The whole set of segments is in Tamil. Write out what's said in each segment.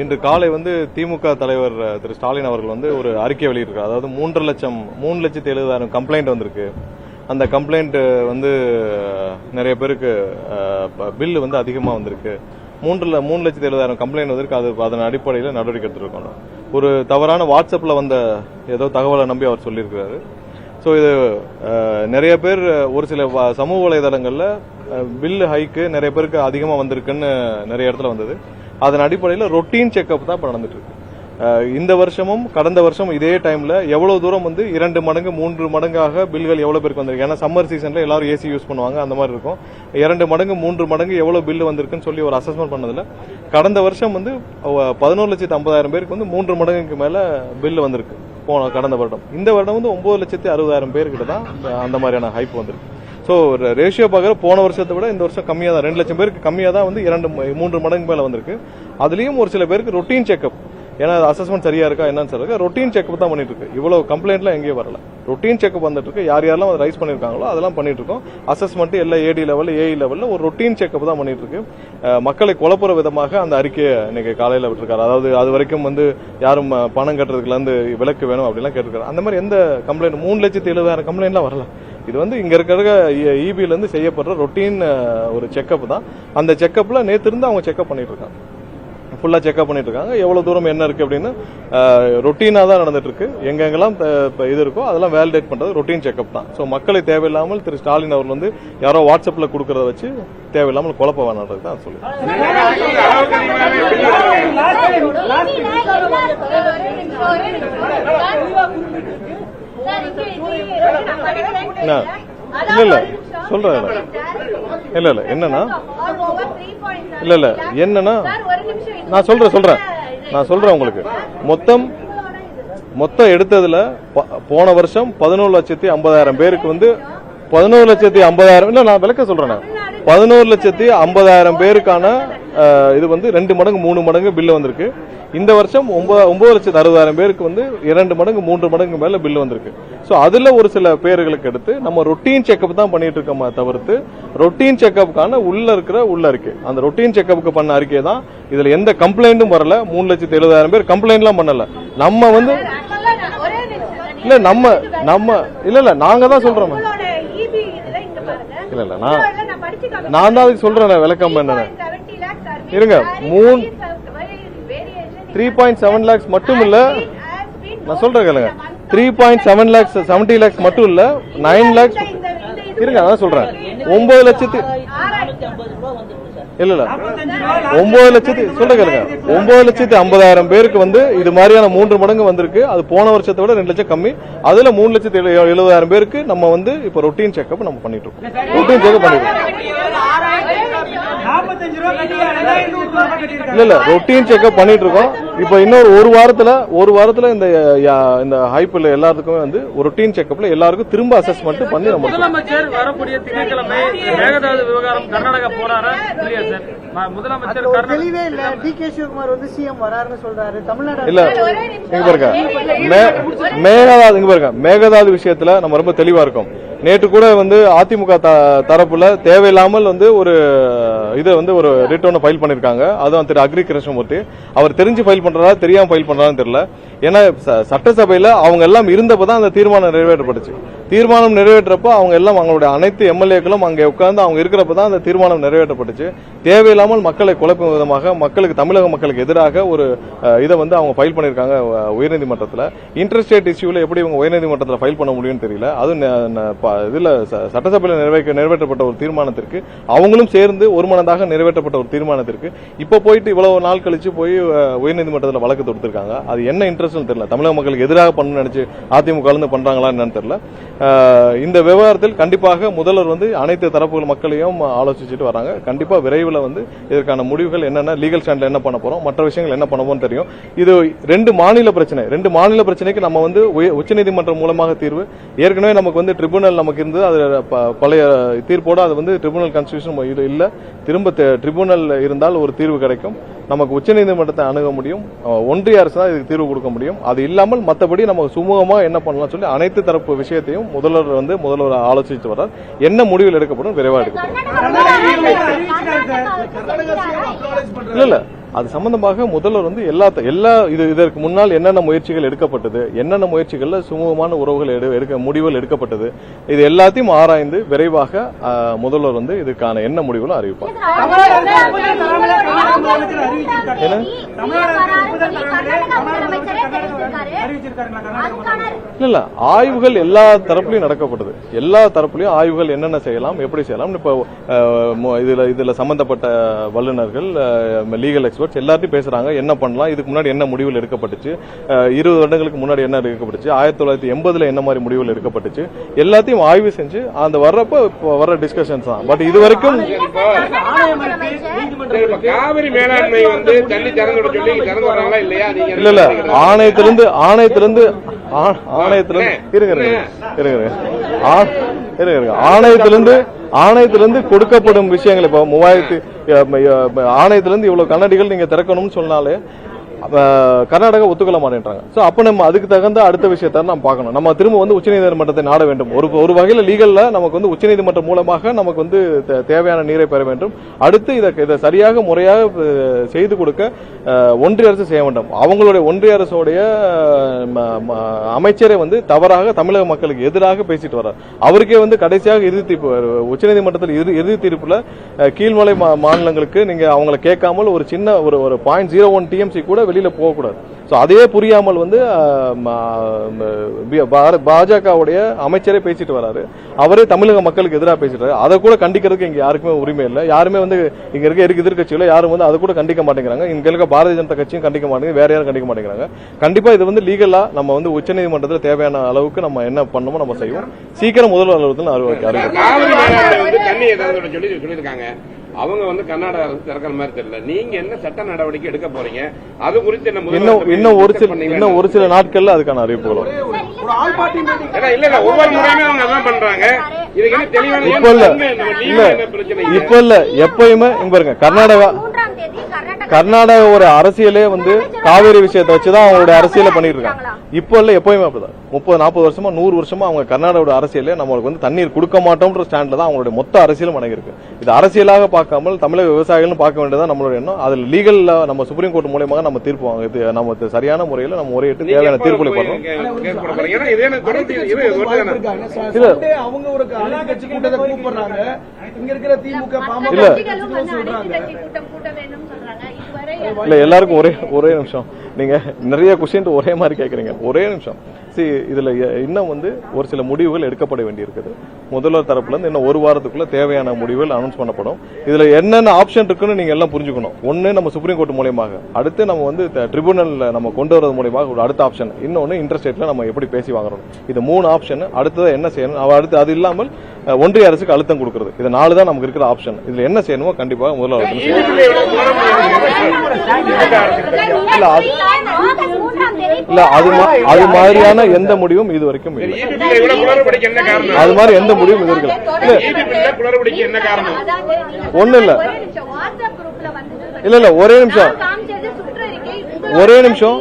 இன்று காலை வந்து திமுக தலைவர் திரு ஸ்டாலின் அவர்கள் வந்து ஒரு அறிக்கை வெளியிட்டிருக்கார். அதாவது 3,70,000 கம்ப்ளைண்ட் வந்திருக்கு. அந்த கம்ப்ளைண்ட் வந்து நிறைய பேருக்கு பில்லு வந்து அதிகமாக வந்திருக்கு. 3,70,000 கம்ப்ளைண்ட் வந்திருக்கு. அதன் அடிப்படையில் நடவடிக்கை எடுத்துருக்கோம். ஒரு தவறான வாட்ஸ்அப்பில் வந்த ஏதோ தகவலை நம்பி அவர் சொல்லியிருக்கிறாரு. ஸோ இது நிறைய பேர் ஒரு சில சமூக வலைதளங்களில் பில்லு ஹைக்கு நிறைய பேருக்கு அதிகமாக வந்திருக்குன்னு நிறைய இடத்துல வந்தது. அதன் அடிப்படையில் ரொட்டீன் செக்அப் தான் இப்போ நடந்துட்டு இருக்கு. இந்த வருஷமும் கடந்த வருஷம் இதே டைம்ல எவ்வளவு தூரம் வந்து 2 மடங்கு 3 மடங்காக பில்கள் எவ்வளவு பேருக்கு வந்திருக்கு. ஏன்னா சம்மர் சீசன்ல எல்லாரும் ஏசி யூஸ் பண்ணுவாங்க, அந்த மாதிரி இருக்கும். 2 மடங்கு 3 மடங்கு எவ்வளவு பில்லு வந்திருக்குன்னு சொல்லி ஒரு அசஸ்மெண்ட் பண்ணதுல கடந்த வருஷம் வந்து 11,50,000 பேருக்கு வந்து 3 மடங்குக்கு மேல பில்லு வந்திருக்கு போன கடந்த வருடம். இந்த வருடம் வந்து 9,60,000 பேர்கிட்ட தான் அந்த மாதிரியான ஹைப் வந்திருக்கு. ஸோ ரேஷியோ பார்க்குற போன வருஷத்தை விட இந்த வருஷம் கம்மியாக தான், 2 லட்சம் பேருக்கு கம்மியாக தான் வந்து 2-3 மடங்கு மேலே வந்திருக்கு. அதுலேயும் ஒரு சில பேருக்கு ரொட்டீன் செக்அப், ஏன்னா அசஸ்மெண்ட் சரியா இருக்கா என்னன்னு சொல்லுங்க, ரொட்டீன் செக்அப் தான் பண்ணிட்டு இருக்கு. இவ்வளவு கம்ப்ளைண்ட்லாம் எங்கேயும் வரல, ரொட்டீன் செக்அப் வந்துட்டு இருக்கு. யாரெல்லாம் ரைஸ் பண்ணிருக்காங்களோ அதெல்லாம் பண்ணிட்டு இருக்கோம். அசஸ்மெண்ட் எல்லாம் ஏடி லெவல் ஏஇ லெவல்ல ஒரு ரொட்டீன் செக்அப் தான் பண்ணிட்டு இருக்கு. மக்களை குழப்புற விதமாக அந்த அறிக்கையை இன்னைக்கு காலையில விட்டுருக்காரு. அதாவது அது வரைக்கும் வந்து யாரும் பணம் கட்டுறதுக்குல இருந்து விலக்கு வேணும் அப்படிலாம் கேட்டிருக்காரு. அந்த மாதிரி எந்த கம்ப்ளைண்ட் 3,70,000 கம்ப்ளைண்ட்லாம் வரல. இது வந்து இங்க இருக்கிற இபில இருந்து செய்யப்படுற ரொட்டீன் ஒரு செக்அப் தான். அந்த செக்அப்ல நேத்து இருந்து அவங்க செக்அப் பண்ணிட்டு இருக்காங்க, ஃபுல்லா செக்அப் பண்ணிட்டு இருக்காங்க. எவ்வளவு தூரம் என்ன இருக்கு அப்படின்னு ரொட்டீனா தான் நடந்துட்டு இருக்கு. எங்கெங்கெல்லாம் இது இருக்கோ அதெல்லாம் வேலிடேட் பண்றது ரொட்டீன் செக்அப் தான். ஸோ மக்களை தேவையில்லாமல் திரு ஸ்டாலின் அவர்கள் வந்து யாரோ வாட்ஸ்அப்ல கொடுக்கறத வச்சு தேவையில்லாமல் குழப்ப வேணான்றது தான் சொல்லி இல்ல சொல்றேன். இல்ல என்னன்னா இல்ல என்னன்னா நான் சொல்றேன் உங்களுக்கு மொத்தம் எடுத்ததுல போன வருஷம் 11,50,000 பேருக்கு வந்து 11,50,000 இல்ல நான் விளக்க சொல்றேன். 11,50,000 பேருக்கான இது வந்து 2 மடங்கு 3 மடங்கு பில்லு வந்திருக்கு. இந்த வருஷம் 9,60,000 பேருக்கு வந்து 2 மடங்கு 3 மடங்கு மேல பில்லு வந்திருக்கு. சோ அதுல ஒரு சில பேர்களுக்கு எடுத்து நம்ம ரொட்டீன் செக்அப் தான் பண்ணிட்டு இருக்கோமா தவிர்த்து ரொட்டீன் செக்அப்கான உள்ள இருக்கு. அந்த ரொட்டீன் செக்அப்புக்கு பண்ண அறிக்கை தான். இதுல எந்த கம்ப்ளைண்டும் வரல. 3,70,000 பேர் கம்ப்ளைண்ட்லாம் பண்ணல. நம்ம வந்து இல்ல நாங்க தான் சொல்றோம். இல்ல நான் தான் அதுக்கு சொல்றேன் விளக்கம் என்னன்னு. இருங்க 3.7 lakhs மட்டும் இல்ல, நான் சொல்றேன் கேளுங்க. 3.7 lakhs 70 lakhs மட்டும் இல்ல, 9 lakhs இருங்க அதான் சொல்றேன். 9 லட்சத்து இல்ல 9 லட்சத்து சொல்ல கேளுங்க. 9,50,000 பேருக்கு வந்து இது மாதிரியான 3 மடங்கு வந்திருக்கு. அது போன வருஷத்தை விட 2 லட்சம் கம்மி. அதுல 3,70,000 பேருக்கு நம்ம வந்து இப்ப ரொட்டீன் செக்அப் நம்ம பண்ணிட்டு இருக்கோம். ரொட்டீன் செக்அப் பண்ணிட்டு இல்ல ரொட்டீன் செக்அப் பண்ணிட்டு இருக்கோம். இப்ப இன்னொரு ஒரு வாரத்துல இந்த ஹைப்ல எல்லாத்துக்குமே வந்து ஒரு ரொட்டீன் செக்அப்ல எல்லாருக்கும் திரும்ப அசஸ்மெண்ட் பண்ணி நம்ம முதலமைச்சர் வரக்கூடிய திங்கட்கிழமை மேகதாது விவகாரம் கர்நாடகா போறாரா இல்லையா சார்? முதலமைச்சர் தெளிவே இல்ல. டிகே சிவகுமார் வந்து சிஎம் வராருன்னு சொல்றாரு. தமிழ்நாடு இல்ல இங்க பாருங்க, மேகதாது விஷயத்துல நம்ம ரொம்ப தெளிவா இருக்கோம். நேற்று கூட வந்து அதிமுக தரப்புல தேவையில்லாமல் வந்து ஒரு ஒரு ரிட் ஒன்று ஃபைல் பண்ணிருக்காங்க. அதுவும் திரு அக்ரி கிருஷ்ணமூர்த்தி அவர் தெரிஞ்சு ஃபைல் பண்றதா தெரியாம ஃபைல் பண்றான்னு தெரியல. ஏன்னா சட்டசபையில அவங்க எல்லாம் இருந்தப்பதான் அந்த தீர்மானம் நிறைவேற்றப்பட்டுச்சு. தீர்மானம் நிறைவேற்றப்ப அவங்க எல்லாம் அவங்களுடைய அனைத்து எம்எல்ஏக்களும் அங்கே உட்கார்ந்து அவங்க இருக்கிறப்பதான் அந்த தீர்மானம் நிறைவேற்றப்பட்டுச்சு. தேவையில்லாமல் மக்களை குழப்பும் விதமாக தமிழக மக்களுக்கு எதிராக ஒரு இதை வந்து அவங்க ஃபைல் பண்ணிருக்காங்க உயர்நீதிமன்றத்தில். இன்டர்ஸ்டேட் இஷ்யூல எப்படி இவங்க உயர்நீதிமன்றத்தில் ஃபைல் பண்ண முடியும்னு தெரியல. அதுவும் இதுல சட்டசபையில் நிறைவேற்றப்பட்ட ஒரு தீர்மானத்திற்கு அவங்களும் சேர்ந்து ஒருமனதாக நிறைவேற்றப்பட்ட ஒரு தீர்மானத்திற்கு இப்ப போயிட்டு இவ்வளவு நாள் கழிச்சு போய் உயர்நீதிமன்றத்தில் வழக்கு தொடுத்திருக்காங்க. அது என்ன இன்ட்ரெஸ்ட் தெரியல. தமிழக மக்களுக்கு எதிராக பண்ணு நினைச்சு அதிமுக கலந்து பண்றாங்களா என்னன்னு தெரியல. இந்த விவகாரத்தில் கண்டிப்பாக முதல்வர் வந்து அனைத்து தரப்புகள் மக்களையும் ஆலோசிச்சுட்டு வராங்க. கண்டிப்பா விரைவில் வந்து இதற்கான முடிவுகள் என்னென்ன, லீகல் ஸ்டாண்ட்ல என்ன பண்ண போறோம், மற்ற விஷயங்கள் என்ன பண்ணுவோம் தெரியும். இது 2 மாநில பிரச்சனைக்கு நம்ம வந்து உச்சநீதிமன்றம் மூலமாக தீர்வு. ஏற்கனவே நமக்கு வந்து ட்ரிபுனல் நமக்கு இருந்து அது பழைய தீர்ப்போட அது வந்து ட்ரிபுனல் கான்ஸ்டிடியூஷன் இல்ல. திரும்ப ட்ரிபுனல் இருந்தால் ஒரு தீர்வு கிடைக்கும். நமக்கு உச்சநீதிமன்றத்தை அணுக முடியும். ஒன்றிய அரசு தான் இதுக்கு தீர்வு கொடுக்க முடியும். அது இல்லாமல் மற்றபடி நம்ம சுமூகமா என்ன பண்ணலாம் சொல்லி அனைத்து தரப்பு விஷயத்தையும் முதல்வர் ஆலோசித்து வர்றார். என்ன முடிவில் எடுக்கப்படும் விரைவாக எடுக்கப்படும். இல்ல அது சம்பந்தமாக முதல்வர் வந்து எல்லா இதற்கு முன்னால் என்னென்ன முயற்சிகள் எடுக்கப்பட்டது, என்னென்ன முயற்சிகள்ல சுமூகமான உறவுகள் முடிவுகள் எடுக்கப்பட்டது, இது எல்லாத்தையும் ஆராய்ந்து விரைவாக முதல்வர் வந்து இதுக்கான என்ன முடிவுகளும் அறிவிப்பார். இல்ல ஆய்வுகள் எல்லா தரப்புலையும் நடக்கப்பட்டது. எல்லா தரப்புலையும் ஆய்வுகள் என்னென்ன செய்யலாம், எப்படி செய்யலாம், இப்ப இதுல சம்பந்தப்பட்ட வல்லுநர்கள், லீகல் எக்ஸ்பர்ட்ஸ் எல்லாத்தையும் பேசுறாங்க. என்ன பண்ணலாம், இதுக்கு முன்னாடி என்ன முடிவுகள் எடுக்கப்பட்டுச்சு, 20 வருடங்களுக்கு முன்னாடி என்ன எடுக்கப்பட்டுச்சு, 1980 என்ன மாதிரி முடிவுகள் எடுக்கப்பட்டுச்சு, எல்லாத்தையும் ஆய்வு செஞ்சு அந்த வர்ற டிஸ்கஷன்ஸ் தான். பட் இது வரைக்கும் காவிரி மேலாண்மை வந்து தண்ணி திறந்து விட சொல்லி திறந்து வராங்களா இல்லையா? இல்ல ஆணையத்திலிருந்து ஆணையத்திலிருந்து கொடுக்கப்படும் விஷயங்கள் இப்ப 3000 ஆணையத்திலிருந்து இவ்வளவு கண்ணாடிகள் நீங்க திறக்கணும்னு சொன்னாலே கர்நாடகா ஒத்துக்கொள்ள மாட்டேன்றாங்க. சோ அப்ப நம்ம அதுக்கு தகுந்த அடுத்த விஷயத்தை நம்ம பார்க்கணும். நம்ம திரும்ப வந்து உச்சநீதிமன்றத்தை நாட வேண்டும். ஒரு வகையில லீகல்ல நமக்கு வந்து உச்சநீதிமன்றம் மூலமாக நமக்கு வந்து தேவையான நீரை பெற வேண்டும். அடுத்து இதை சரியாக முறையாக செய்து கொடுக்க ஒன்றிய அரசு செய்ய வேண்டும். அவங்களுடைய ஒன்றிய அரசுடைய அமைச்சரை வந்து தவறாக தமிழக மக்களுக்கு எதிராக பேசிட்டு வர்றார். அவருக்கே வந்து கடைசியாக இறுதி தீர்ப்பு உச்சநீதிமன்றத்தில் இறுதி தீர்ப்புல கீழ்மலை மாநிலங்களுக்கு நீங்க அவங்களை கேட்காமல் ஒரு சின்ன ஒரு 0.01 TMC கூட வெளியில போகக்கூடாது. அதே புரியாமல் வந்து பாஜகவுடைய அமைச்சரே பேசிட்டு வராரு. அவரே தமிழக மக்களுக்கு எதிராக பேசிட்டு அதை கூட கண்டிக்கிறதுக்கு இங்க யாருக்குமே உரிமை இல்லை. யாருமே வந்து இங்க இருக்க எதிர்கட்சிகளோ யாரும் வந்து அதை கூட கண்டிக்க மாட்டேங்கிறாங்க. இங்க இருக்க பாரதிய ஜனதா கட்சியும் கண்டிக்க மாட்டேங்குது, வேற யாரும் கண்டிக்க மாட்டேங்கிறாங்க. கண்டிப்பா இது வந்து லீகலா நம்ம வந்து உச்சநீதிமன்றத்தில் தேவையான அளவுக்கு நம்ம என்ன பண்ணணுமோ நம்ம செய்வோம். சீக்கிரம் முதல்வர் அலுவலகத்தில் சொல்லியிருக்காங்க. அவங்க வந்து கர்நாடகா அரசு திறக்கிற மாதிரி தெரியல. நீங்க என்ன சட்ட நடவடிக்கை எடுக்க போறீங்க, அது குறித்து இன்னும் ஒரு சில நாட்கள்ல அதுக்கான அறிவிப்புகள் இல்ல ஒவ்வொரு முறையுமே அவங்க அதான் பண்றாங்க. இதுக்கு தெளிவான இப்ப இல்ல எப்பயுமே பாருங்க கர்நாடகா ஒரு அரசியலே வந்து காவேரி விஷயத்தை வச்சுதான் அவங்களுடைய அரசியலை பண்ணிட்டு இருக்காங்க. இப்ப இல்ல எப்பயுமே அப்படிதான். 30-40 வருஷமா 100 வருஷமா அவங்க கர்நாடகாவோட அரசியலே நம்மளுக்கு வந்து தண்ணீர் கொடுக்க மாட்டோம்ன்ற ஸ்டாண்ட்ல தான் அவங்களுடைய மொத்த அரசியலும் அடங்கியிருக்கு. இது அரசியலாக பார்க்காமல் தமிழக விவசாயிகளும் பார்க்க வேண்டியதான் நம்மளுடைய எண்ணம். அதுல லீகல்ல நம்ம சுப்ரீம் கோர்ட் மூலமாக நம்ம தீர்ப்பு வாங்க நம்ம சரியான முறையில் நம்ம முறையிட்டு தேவையான தீர்ப்புகளை பண்ணணும். இல்ல எல்லாருக்கும் ஒரே நிமிஷம். நீங்க நிறைய கொஸ்டின் ஒரே மாதிரி கேக்குறீங்க. ஒரே நிமிஷம். இதுல இன்னும் வந்து ஒரு சில முடிவுகள் எடுக்கப்பட வேண்டியிருக்குது. முதல்வர் தரப்புல இருந்து இன்னும் ஒரு வாரத்துக்குள்ள தேவையான முடிவுகள் அனௌன்ஸ் பண்ணப்படும். இதுல என்னென்ன ஆப்ஷன் இருக்குன்னு நீங்க எல்லாம் புரிஞ்சுக்கணும். ஒன்னு நம்ம சுப்ரீம் கோர்ட் மூலமாக, அடுத்து நம்ம வந்து ட்ரிபியூனல்ல நம்ம கொண்டு வரது மூலமாக ஒரு அடுத்த ஆப்ஷன், இன்னொன்னு இன்டர்ஸ்டேட்ல நம்ம எப்படி பேசி வாங்குறோம். இது 3 ஆப்ஷன். அடுத்தது என்ன செய்யணும், அடுத்து அது இல்லாமல் ஒன்றிய அரசுக்கு அழுத்தம் கொடுக்கிறது. இது 4 தான் நமக்கு இருக்கிற ஆப்ஷன். இதுல என்ன செய்யணுமோ கண்டிப்பாக முதல்வர் இல்ல அது மாதிரியான எந்த முடிவும் இது வரைக்கும் அது மாதிரி எந்த முடிவும் இது வரைக்கும் ஒண்ணு இல்ல. இல்ல ஒரே நிமிஷம்.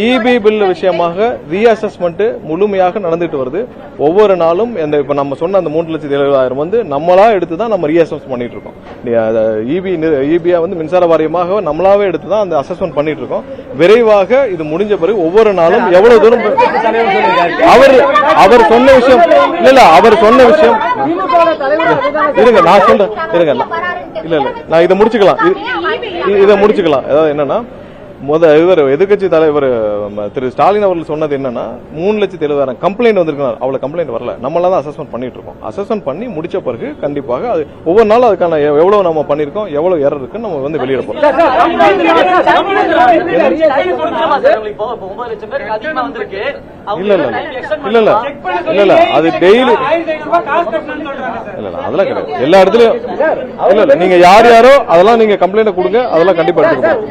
இபி பில் விஷயமாக ரீஅசஸ்மெண்ட் முழுமையாக நடந்துட்டு வருது. ஒவ்வொரு நாளும் இப்ப நம்ம சொன்ன அந்த 3,70,000 வந்து நம்மளா எடுத்துதான் நம்ம ரீஅசஸ் பண்ணிட்டு இருக்கோம். இபியா வந்து மின்சார வாரியமாக நம்மளாவே எடுத்துதான் அந்த அசஸ்மெண்ட் பண்ணிட்டு இருக்கோம். விரைவாக இது முடிஞ்ச பிறகு ஒவ்வொரு நாளும் எவ்வளவு தூரம் அவர் சொன்ன விஷயம் அவர் சொன்ன விஷயம் இருங்க நான் சொல்றேன் இருங்க இல்ல நான் இதை முடிச்சுக்கலாம். அதாவது என்னன்னா இவர் எதிர்கட்சி தலைவர் திரு ஸ்டாலின் அவர்கள் சொன்னது என்னன்னா 3,70,000 கம்ப்ளைண்ட் வந்திருக்காங்க. அவ்வளவு கம்ப்ளைண்ட் வரல, நம்மளால தான் அசஸ்மெண்ட் பண்ணிட்டு இருக்கோம். அசஸ்மெண்ட் பண்ணி முடிச்ச பிறகு கண்டிப்பாக அது ஒவ்வொரு நாளும் அதுக்கான எவ்வளவு நம்ம பண்ணிருக்கோம், எவ்வளவு எரர் இருக்குன்னு நம்ம வந்து வெளியிடப்போம். இல்ல அது டெய்லி அதெல்லாம் கிடையாது. எல்லா இடத்துலயும் இல்ல நீங்க யாரோ அதெல்லாம் நீங்க கம்ப்ளைண்ட் கொடுங்க, அதெல்லாம் கண்டிப்பா எடுத்துக்கணும்.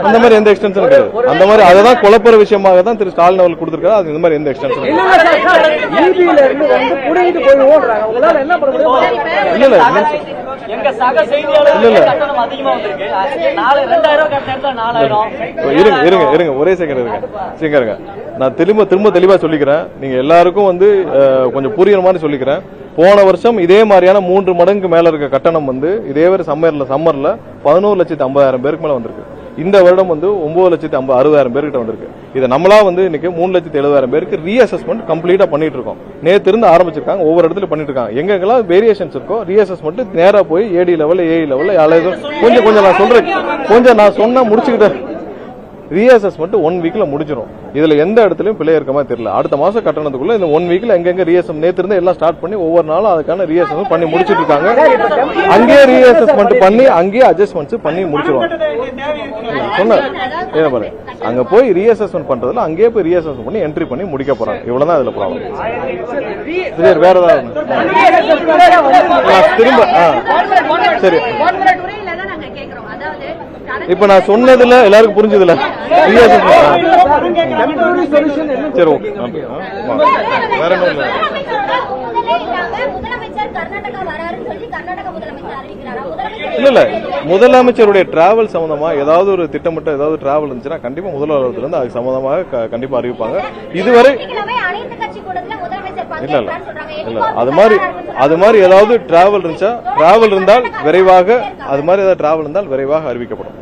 அந்த மாதிரி எந்த எக்ஸ்டென்ஷன் கிடையாது. அந்த மாதிரி அததான் குழப்பற விஷயமாக தான் திரு ஸ்டாலின் அவர்கள் கொடுத்திருக்காரு. அது இந்த மாதிரி எந்த எக்ஸ்டென்ஷன் இல்ல இருங்க ஒரே செகண்ட் இருங்க. நான் திரும்ப தெளிவா சொல்லிக்கிறேன். நீங்க எல்லாருக்கும் வந்து கொஞ்சம் புரியுற மாதிரி சொல்லிக்கிறேன். போன வருஷம் இதே மாதிரியான 3 மடங்கு மேல இருக்க கட்டணம் வந்து இதே மாதிரி சம்மர்ல 11,50,000 பேருக்கு மேல வந்திருக்கு. இந்த வருடம் வந்து 9,60,000 பேர்கிட்ட வந்திருக்கு. இதை நம்மளா வந்து இன்னைக்கு 3,70,000 பேருக்கு ரீஅசஸ்மெண்ட் கம்ப்ளீட்டா பண்ணிட்டு இருக்கோம். நேத்து இருந்து ஆரம்பிச்சிருக்காங்க, ஒவ்வொரு இடத்துல பண்ணிட்டு இருக்காங்க. எங்கெங்கெல்லாம் வேரியேஷன்ஸ் இருக்கோ ரீஅசஸ்மெண்ட் நேரா போய் ஏடி லெவல், ஏஇ லெவல், கொஞ்சம் நான் சொல்றேன், கொஞ்சம் நான் சொன்னா முடிச்சுக்கிட்டேன். ரீஅசஸ்மெண்ட் 1 வீக்ல முடிஞ்சிடும். இதுல எந்த இடத்துலயும் பிழை இருக்க மாதிரி தெரியல. அடுத்த மாசம் கட்டணத்துக்குள்ள இந்த 1 வீக்ல எங்கெங்க ரீஅசஸ் நேத்து இருந்து எல்லாம் ஸ்டார்ட் பண்ணி ஒவ்வொரு நாளும் அதுக்கான ரீஅசஸ்மெண்ட் பண்ணி முடிச்சிட்டு இருக்காங்க. அங்கேயே ரீஅசஸ்மெண்ட் பண்ணி அங்கேயே அட்ஜஸ்ட்மெண்ட்ஸ் பண்ணி முடிச்சிருவாங்க. சொன்ன பாரு, அங்க போய் ரீஅசஸ்மெண்ட் பண்றதுல அங்கேயே போய் ரீஅசஸ்மெண்ட் பண்ணி என்ட்ரி பண்ணி முடிக்க போறாங்க. இவ்வளவுதான் இதுல ப்ராப்ளம். சரி, வேற ஏதாவது திரும்ப சரி. இப்ப நான் சொன்னதுல எல்லாருக்கும் புரிஞ்சதுல சரி, ஓகே. வேற என்ன இல்ல. இல்ல முதலமைச்சருடைய டிராவல் சம்பந்தமா ஏதாவது ஒரு திட்டமிட்ட ஏதாவது டிராவல் இருந்துச்சுன்னா கண்டிப்பா முதல்வர்ல இருந்து அதுக்கு சம்பந்தமாக கண்டிப்பா அறிவிப்பாங்க. இதுவரை இல்ல அது மாதிரி ஏதாவது டிராவல் இருந்துச்சா, டிராவல் இருந்தால் விரைவாக, அது மாதிரி ஏதாவது டிராவல் இருந்தால் விரைவாக அறிவிக்கப்படும்.